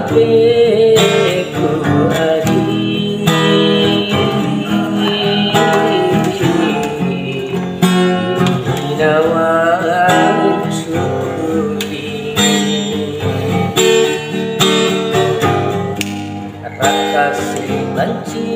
adekku Adi Nawan Suri Rakasi banci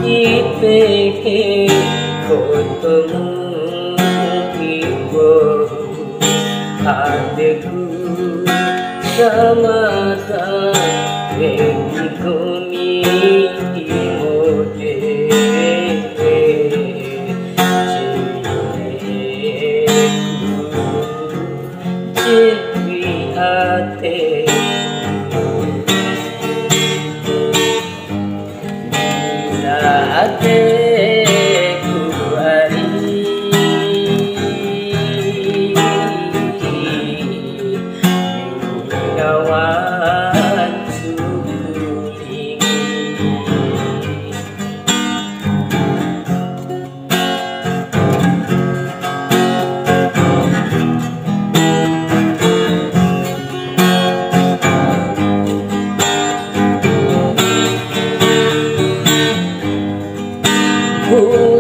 Ipeke kotomu ibu adekku samata begi komi imode cewi ate adekku Ari Nawan Suri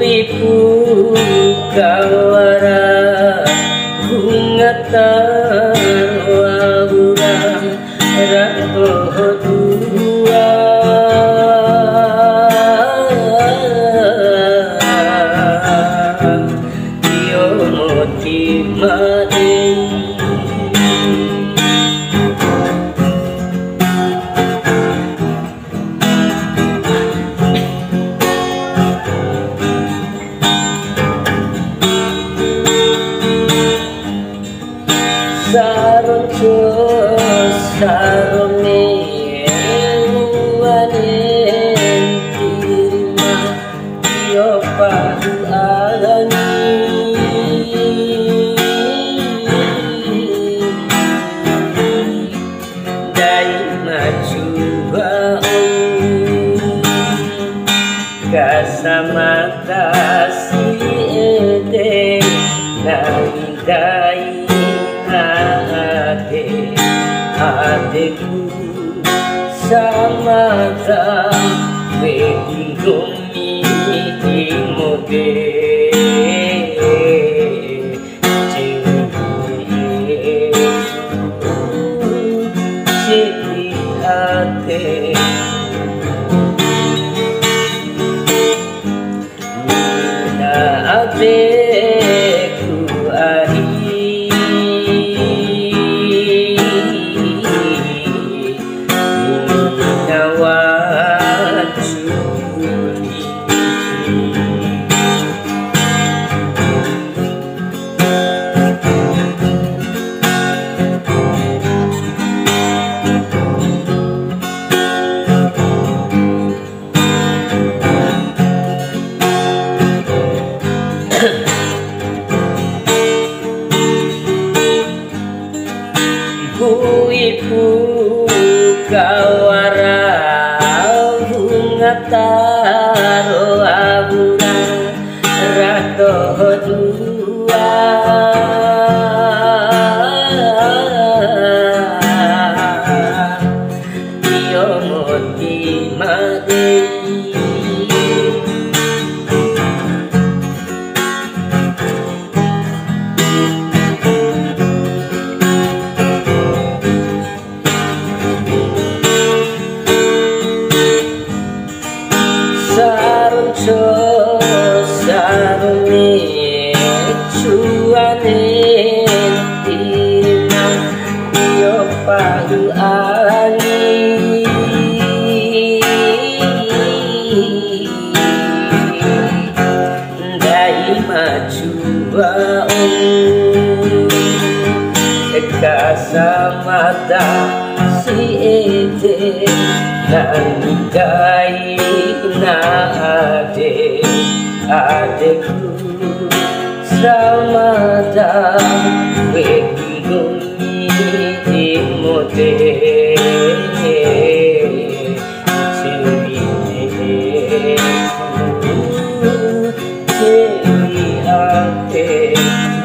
Ibu kawara kungatar wabura rato dua yo moti madei Saronjo sarome wanen tirima yo padu alani dai maju kasamata si ede nangidai adekku samata begi komi imode cewi ate adekku Ari Nawan Suri Ibu kawara bungatar wabura rato dua yo moti madei Saronjo sarome cuanen tirima yo padu alani dai maju kasamata si ede nangidai adekku samata begi komi imode ate